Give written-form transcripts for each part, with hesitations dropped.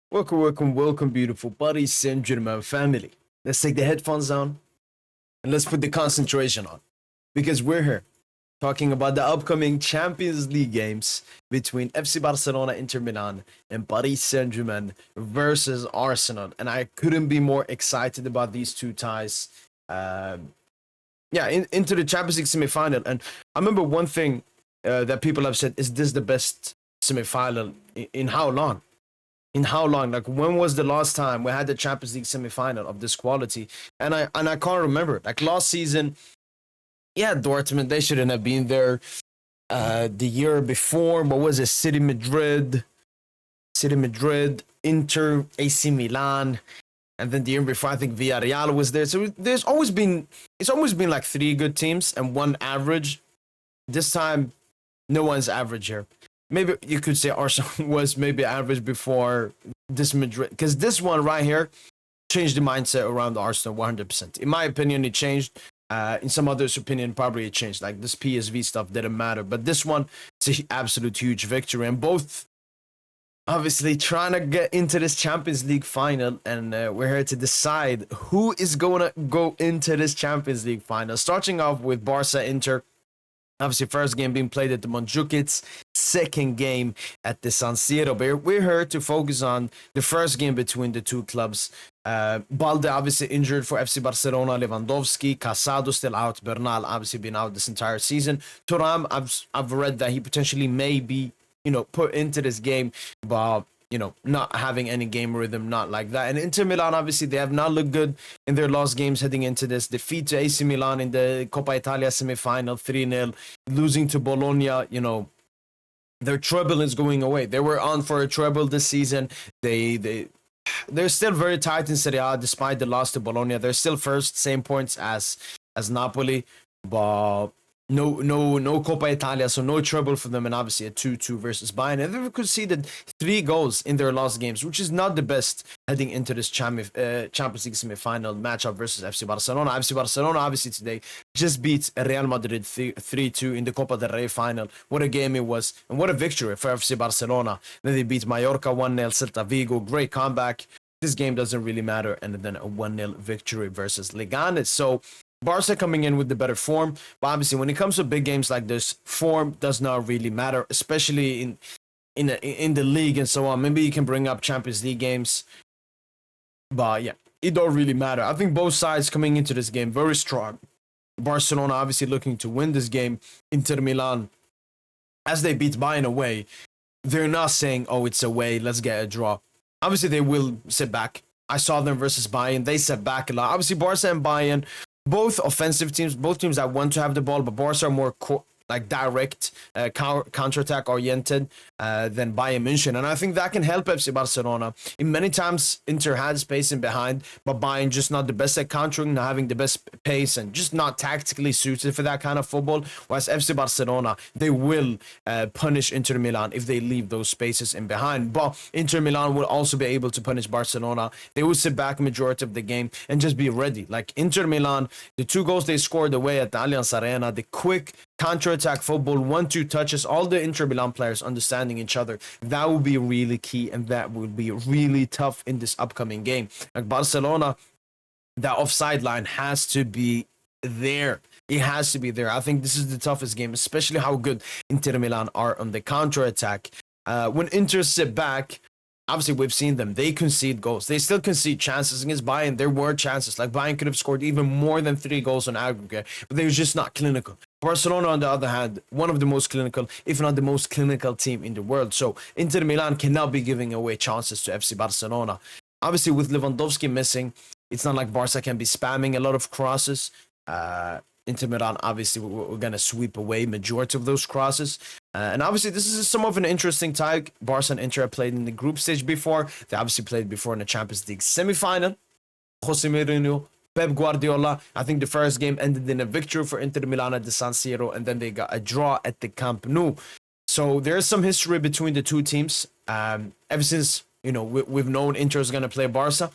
Welcome, beautiful Paris Saint-Germain family. Let's take the headphones down and let's put the concentration on because we're here talking about the upcoming Champions League games between FC Barcelona, Inter Milan, and Paris Saint-Germain versus Arsenal. And I couldn't be more excited about these two ties. Into the Champions League semi-final. And I remember one thing that people have said, is this the best semi-final in how long? In how long? Like, when was the last time we had the Champions League semi-final of this quality? And I can't remember. Like last season, yeah, Dortmund, they shouldn't have been there. The year before, what was it? City Madrid, Inter, AC Milan, and then the year before, I think Villarreal was there. So it's always been like three good teams and one average. This time, no one's average here. Maybe you could say Arsenal was maybe average before this Madrid, because this one right here changed the mindset around Arsenal 100%. In my opinion, it changed. In some others' opinion, probably it changed. Like this PSV stuff didn't matter, but this one, it's an absolute huge victory, and both obviously trying to get into this Champions League final, and we're here to decide who is going to go into this Champions League final. Starting off with Barca Inter. Obviously, first game being played at the Montjuic, second game at the San Siro. But we're here to focus on the first game between the two clubs. Balde obviously injured for FC Barcelona. Lewandowski, Casado still out. Bernal obviously been out this entire season. Thuram, I've read that he potentially may be, put into this game, but not having any game rhythm, not like that. And Inter Milan, obviously, they have not looked good in their last games heading into this. Defeat to AC Milan in the Coppa Italia semi-final, 3-0. Losing to Bologna, their treble is going away. They were on for a treble this season. They're still very tight in Serie A despite the loss to Bologna. They're still first, same points as Napoli, but no Coppa Italia, so no trouble for them, and obviously a 2-2 versus Bayern. And we could see that 3 goals in their last games, which is not the best heading into this Champions League semi-final matchup versus FC Barcelona. FC Barcelona obviously today just beat Real Madrid 3-2 in the Copa del Rey final. What a game it was, and what a victory for FC Barcelona. Then they beat Mallorca 1-0, Celta Vigo, great comeback. This game doesn't really matter, and then a 1-0 victory versus Leganes. So Barca coming in with the better form, but obviously when it comes to big games like this, form does not really matter, especially in the league and so on. Maybe you can bring up Champions League games, but yeah, it don't really matter. I think both sides coming into this game very strong. Barcelona obviously looking to win this game. Inter Milan, as they beat Bayern away, they're not saying, oh, it's away, let's get a draw. Obviously they will sit back. I saw them versus Bayern, they sat back a lot. Obviously Barca and Bayern, both offensive teams, both teams that want to have the ball, but Barca are more direct, counter-attack oriented than Bayern München. And I think that can help FC Barcelona. In many times, Inter had space in behind, but Bayern just not the best at countering, not having the best pace, and just not tactically suited for that kind of football. Whereas FC Barcelona, they will punish Inter Milan if they leave those spaces in behind. But Inter Milan will also be able to punish Barcelona. They will sit back majority of the game and just be ready. Like Inter Milan, the 2 goals they scored away at the Allianz Arena, the quick counter-attack football, 1-2 touches, all the Inter Milan players understanding each other. That will be really key, and that will be really tough in this upcoming game. Like Barcelona, that offside line has to be there. It has to be there. I think this is the toughest game, especially how good Inter Milan are on the counter-attack. When Inter sit back, obviously we've seen them. They concede goals. They still concede chances against Bayern. There were chances. Like Bayern could have scored even more than 3 goals on aggregate, but they were just not clinical. Barcelona, on the other hand, one of the most clinical, if not the most clinical team in the world. So Inter Milan cannot be giving away chances to FC Barcelona. Obviously, with Lewandowski missing, it's not like Barca can be spamming a lot of crosses. Inter Milan, obviously, we're going to sweep away majority of those crosses. And obviously, this is some of an interesting tie. Barca and Inter have played in the group stage before. They obviously played before in the Champions League semi-final. Jose Mourinho, Pep Guardiola, I think the first game ended in a victory for Inter Milan at the San Siro, and then they got a draw at the Camp Nou. So there's some history between the two teams. Ever since, we've known Inter is going to play Barca.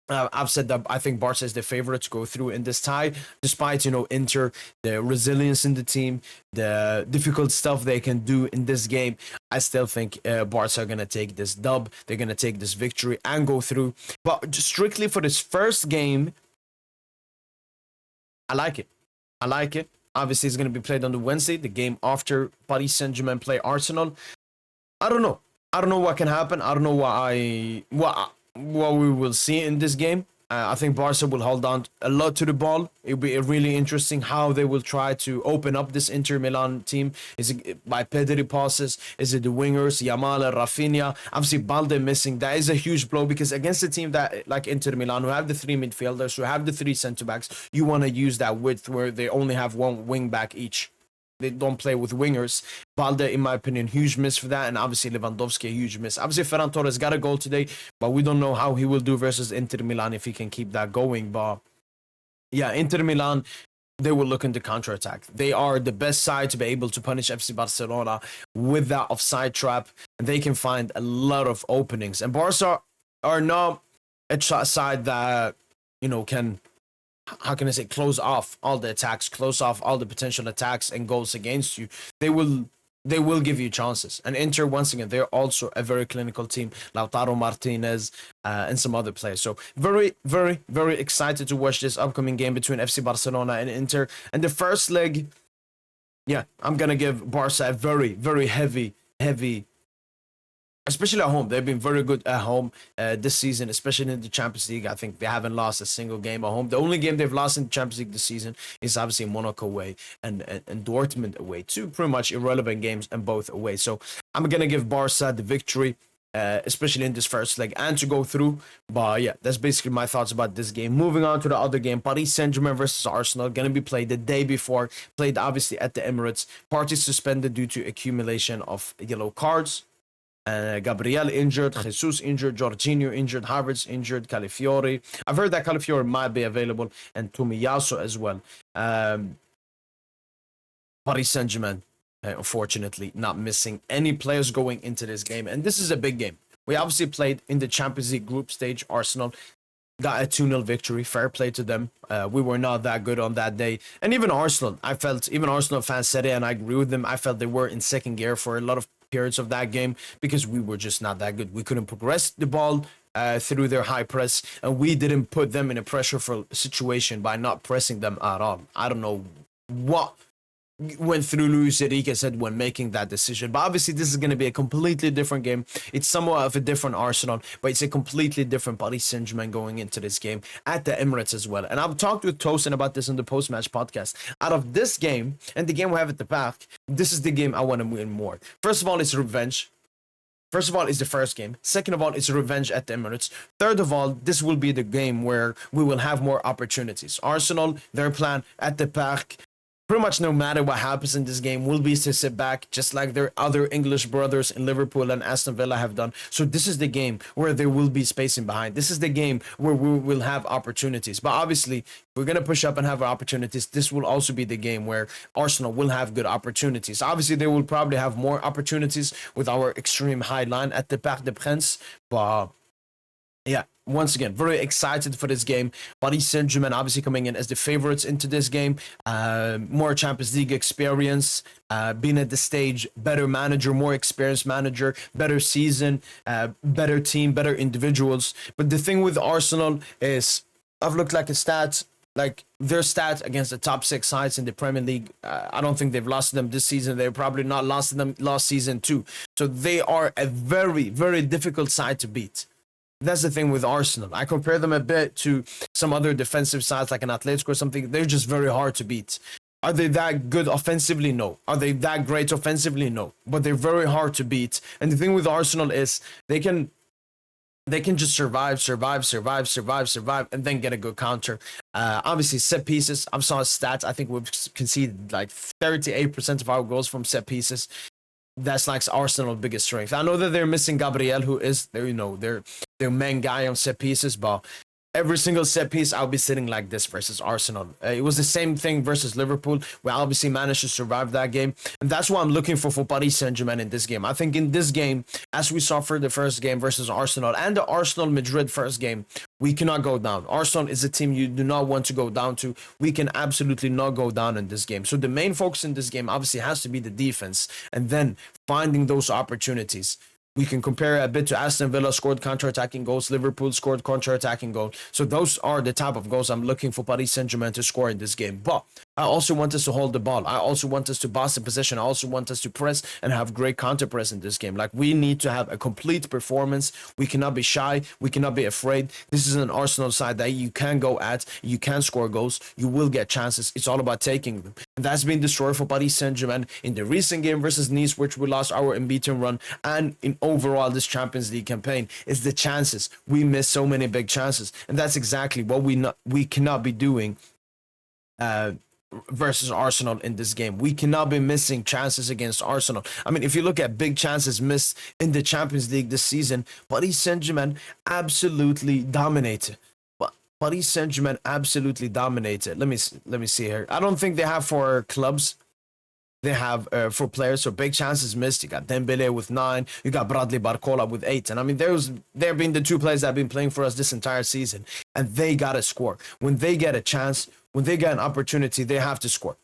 I've said that I think Barca is the favorite to go through in this tie, despite, Inter, the resilience in the team, the difficult stuff they can do in this game. I still think Barca are going to take this dub. They're going to take this victory and go through. But just strictly for this first game, I like it. I like it. Obviously, it's going to be played on the Wednesday, the game after Paris Saint-Germain play Arsenal. I don't know. I don't know what can happen. I don't know what we will see in this game. I think Barca will hold on a lot to the ball. It'll be really interesting how they will try to open up this Inter Milan team. Is it by Pedri passes? Is it the wingers, Yamal and Rafinha? Obviously, Balde missing. That is a huge blow because against a team that like Inter Milan, who have the three midfielders, who have the three centre-backs, you want to use that width where they only have one wing back each. They don't play with wingers. Balde, in my opinion, huge miss for that. And obviously Lewandowski, a huge miss. Obviously Ferran Torres got a goal today, but we don't know how he will do versus Inter Milan if he can keep that going. But yeah, Inter Milan, they will look into counterattack. They are the best side to be able to punish FC Barcelona with that offside trap. And they can find a lot of openings. And Barca are not a side that, can... how can I say, close off all the attacks, close off all the potential attacks and goals against you. They will give you chances. And Inter, once again, they're also a very clinical team. Lautaro Martinez and some other players. So very, very, very excited to watch this upcoming game between FC Barcelona and Inter. And the first leg, yeah, I'm going to give Barca a very, very heavy, especially at home. They've been very good at home this season, especially in the Champions League. I think they haven't lost a single game at home. The only game they've lost in the Champions League this season is obviously Monaco away and Dortmund away. Two pretty much irrelevant games and both away. So I'm going to give Barca the victory, especially in this first leg, and to go through. But yeah, that's basically my thoughts about this game. Moving on to the other game, Paris Saint-Germain versus Arsenal, going to be played the day before, played obviously at the Emirates. Parties suspended due to accumulation of yellow cards. Gabriel injured, Jesus injured, Jorginho injured, Havertz injured, Calafiori. I've heard that Calafiori might be available, and Tomiyasu as well. Paris Saint-Germain, unfortunately, not missing any players going into this game. And this is a big game. We obviously played in the Champions League group stage. Arsenal got a 2-0 victory. Fair play to them. We were not that good on that day. And even Arsenal, even Arsenal fans said it, and I agree with them. I felt they were in second gear for a lot of periods of that game because we were just not that good. We couldn't progress the ball through their high press, and we didn't put them in a pressureful situation by not pressing them at all. I don't know what went through Luis Enrique's head when making that decision. But obviously, this is going to be a completely different game. It's somewhat of a different Arsenal, but it's a completely different Paris Saint-Germain going into this game at the Emirates as well. And I've talked with Tosin about this in the post-match podcast. Out of this game and the game we have at the back, this is the game I want to win more. First of all, it's revenge. First of all, it's the first game. Second of all, it's revenge at the Emirates. Third of all, this will be the game where we will have more opportunities. Arsenal, their plan at the Parc, pretty much no matter what happens in this game, will be to sit back, just like their other English brothers in Liverpool and Aston Villa have done. So this is the game where there will be spacing behind. This is the game where we will have opportunities. But obviously, if we're going to push up and have opportunities, this will also be the game where Arsenal will have good opportunities. Obviously, they will probably have more opportunities with our extreme high line at the Parc des Princes. But yeah, once again, very excited for this game. Paris Saint-Germain obviously coming in as the favorites into this game. More Champions League experience, being at the stage, better manager, more experienced manager, better season, better team, better individuals. But the thing with Arsenal is, I've looked like a stat, like their stats against the top 6 sides in the Premier League. I don't think they've lost to them this season. They've probably not lost to them last season too. So they are a very, very difficult side to beat. That's the thing with Arsenal. I compare them a bit to some other defensive sides like an Atletico or something. They're just very hard to beat. Are they that good offensively? No. Are they that great offensively? No. But they're very hard to beat. And the thing with Arsenal is they can just survive, and then get a good counter. Obviously, set pieces. I saw stats. I think we've conceded like 38% of our goals from set pieces. That's like Arsenal's biggest strength. I know that they're missing Gabriel, who is their main guy on set pieces, but every single set piece I'll be sitting like this versus Arsenal. It was the same thing versus Liverpool. We obviously managed to survive that game, and that's what I'm looking for Paris Saint-Germain in this game. I think in this game, as we saw for the first game versus Arsenal and the Arsenal Madrid first game, We cannot go down. Arsenal is a team you do not want to go down to. We can absolutely not go down in this game. So the main focus in this game obviously has to be the defense and then finding those opportunities. We can compare it a bit to Aston Villa scored counter-attacking goals. Liverpool scored counter-attacking goals. So those are the type of goals I'm looking for Paris Saint-Germain to score in this game. But I also want us to hold the ball. I also want us to boss the possession. I also want us to press and have great counter-press in this game. Like, we need to have a complete performance. We cannot be shy. We cannot be afraid. This is an Arsenal side that you can go at. You can score goals. You will get chances. It's all about taking them. And that's been the story for Paris Saint-Germain in the recent game versus Nice, which we lost our unbeaten run, and in overall this Champions League campaign. Is the chances. We miss so many big chances. And that's exactly what we cannot be doing versus Arsenal in this game. We cannot be missing chances against Arsenal. I mean, if you look at big chances missed in the Champions League this season, Paris Saint-Germain absolutely dominated. Paris Saint-Germain absolutely dominated. Let me see here. I don't think they have for clubs. They have for players, so big chances missed. You got Dembele with 9. You got Bradley Barcola with 8. And I mean, they've been the two players that have been playing for us this entire season, and they gotta score. When they get a chance, when they get an opportunity, they have to score.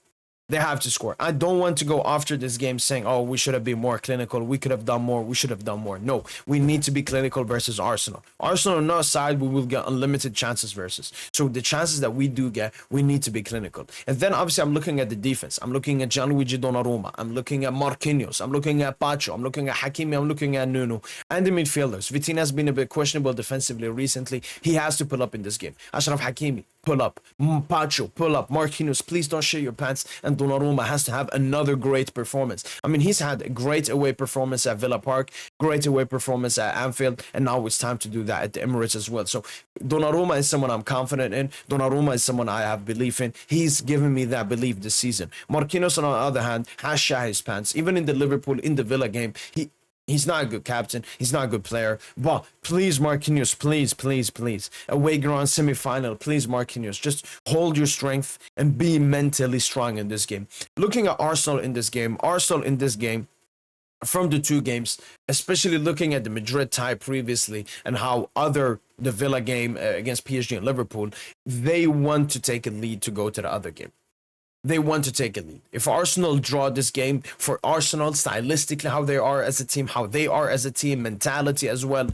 They have to score. I don't want to go after this game saying, oh, we should have been more clinical. We could have done more. We should have done more. No, we need to be clinical versus Arsenal. Arsenal on our side, we will get unlimited chances versus. So the chances that we do get, we need to be clinical. And then obviously I'm looking at the defense. I'm looking at Gianluigi Donnarumma. I'm looking at Marquinhos. I'm looking at Pacho. I'm looking at Hakimi. I'm looking at Nuno. And the midfielders. Vitinha has been a bit questionable defensively recently. He has to pull up in this game. Achraf Hakimi, pull up. Pacho, pull up. Marquinhos, please don't shit your pants. And Donnarumma has to have another great performance. I mean, he's had a great away performance at Villa Park, great away performance at Anfield, and now it's time to do that at the Emirates as well. So Donnarumma is someone I'm confident in. Donnarumma is someone I have belief in. He's given me that belief this season. Marquinhos, on the other hand, has shat his pants. Even in the Liverpool, in the Villa game, He's not a good captain. He's not a good player. But please, Marquinhos, please. Away ground semi-final, please, Marquinhos. Just hold your strength and be mentally strong in this game. Looking at Arsenal in this game, from the two games, especially looking at the Madrid tie previously and how the Villa game against PSG and Liverpool, they want to take a lead to go to the other game. They want to take a lead. If Arsenal draw this game, for Arsenal, stylistically, how they are as a team, mentality as well,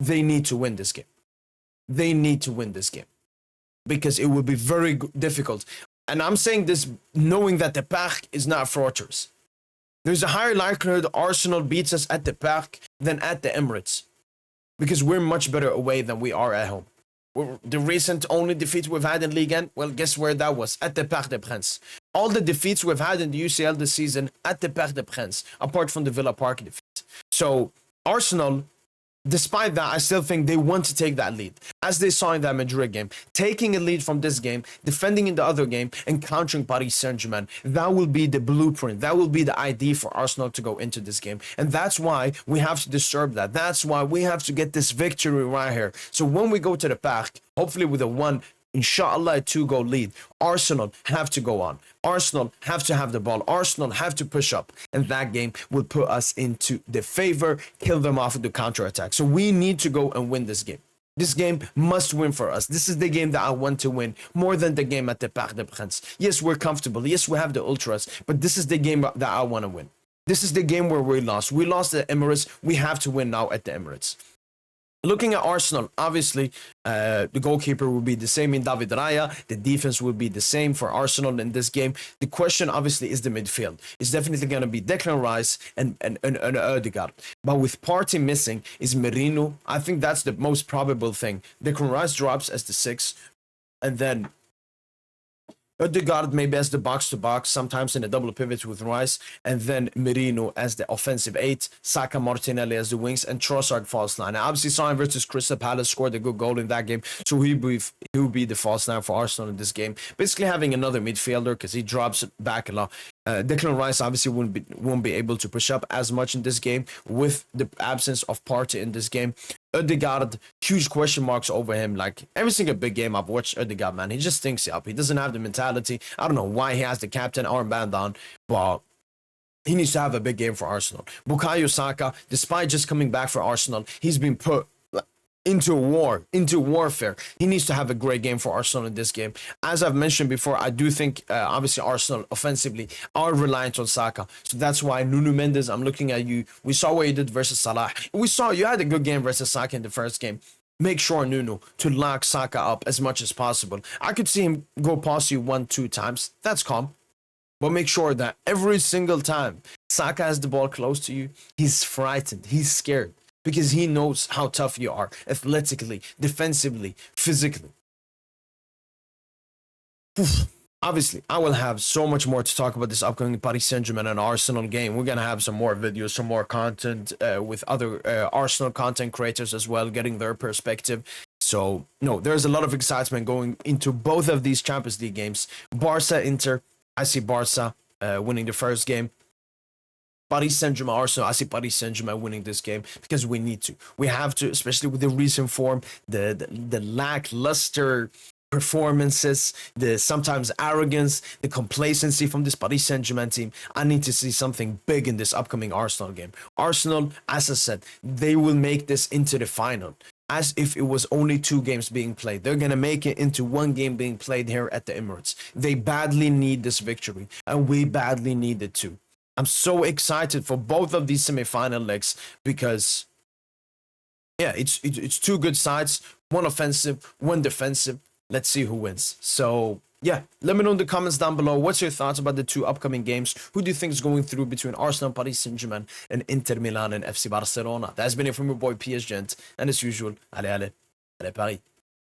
they need to win this game. They need to win this game. Because it will be very difficult. And I'm saying this knowing that the Parc is not a fortress. There's a higher likelihood Arsenal beats us at the Parc than at the Emirates. Because we're much better away than we are at home. The recent only defeat we've had in Ligue 1, well, guess where that was? At the Parc des Princes. All the defeats we've had in the UCL this season at the Parc des Princes, apart from the Villa Park defeat. So Arsenal, despite that, I still think they want to take that lead. As they saw in that Madrid game, taking a lead from this game, defending in the other game, and countering Paris Saint-Germain. That will be the blueprint. That will be the idea for Arsenal to go into this game. And that's why we have to disturb that. That's why we have to get this victory right here. So when we go to the Parc, hopefully with a inshallah, a 2-goal lead, Arsenal have to go on. Arsenal have to have the ball. Arsenal have to push up. And that game will put us into the favor, kill them off with the counter-attack. So we need to go and win this game. This game must win for us. This is the game that I want to win more than the game at the Parc des Princes. Yes, we're comfortable. Yes, we have the ultras. But this is the game that I want to win. This is the game where we lost. We lost at Emirates. We have to win now at the Emirates. Looking at Arsenal, obviously, the goalkeeper will be the same in David Raya. The defense will be the same for Arsenal in this game. The question, obviously, is the midfield. It's definitely going to be Declan Rice and Ødegaard. But with Partey missing, is Merino. I think that's the most probable thing. Declan Rice drops as the 6, and then Ødegaard maybe as the box-to-box, sometimes in a double pivot with Rice, and then Merino as the offensive 8, Saka, Martinelli as the wings, and Trossard false line. Now, obviously, Son versus Crystal Palace scored a good goal in that game, so he'll be the false line for Arsenal in this game. Basically having another midfielder because he drops back a lot. Declan Rice obviously won't be able to push up as much in this game with the absence of Partey in this game. Ødegaard, huge question marks over him. Like every single big game I've watched Ødegaard, man, he just stinks up. He doesn't have the mentality. I don't know why he has the captain armband on, but he needs to have a big game for Arsenal. Bukayo Saka, despite just coming back for Arsenal, he's been put into war, into warfare. He needs to have a great game for Arsenal in this game. As I've mentioned before, I do think obviously Arsenal offensively are reliant on Saka. So that's why Nuno Mendes, I'm looking at you. We saw what you did versus Salah. We saw you had a good game versus Saka in the first game. Make sure, Nuno, to lock Saka up as much as possible. I could see him go past you 1-2 times. That's calm. But make sure that every single time Saka has the ball close to you, he's frightened. He's scared. Because he knows how tough you are, athletically, defensively, physically. Obviously, I will have so much more to talk about this upcoming Paris Saint-Germain and Arsenal game. We're going to have some more videos, some more content with other Arsenal content creators as well, getting their perspective. So, no, there's a lot of excitement going into both of these Champions League games. Barca-Inter, I see Barca winning the first game. Paris Saint-Germain, Arsenal, I see Paris Saint-Germain winning this game because we need to. We have to, especially with the recent form, the lackluster performances, the sometimes arrogance, the complacency from this Paris Saint-Germain team. I need to see something big in this upcoming Arsenal game. Arsenal, as I said, they will make this into the final. As if it was only 2 games being played. They're going to make it into 1 game being played here at the Emirates. They badly need this victory, and we badly need it too. I'm so excited for both of these semi-final legs because, yeah, it's 2 good sides, 1 offensive, 1 defensive. Let's see who wins. So, yeah, let me know in the comments down below. What's your thoughts about the 2 upcoming games? Who do you think is going through between Arsenal, Paris Saint-Germain, and Inter Milan and FC Barcelona? That's been it from your boy PS Gent. And as usual, allez, Paris.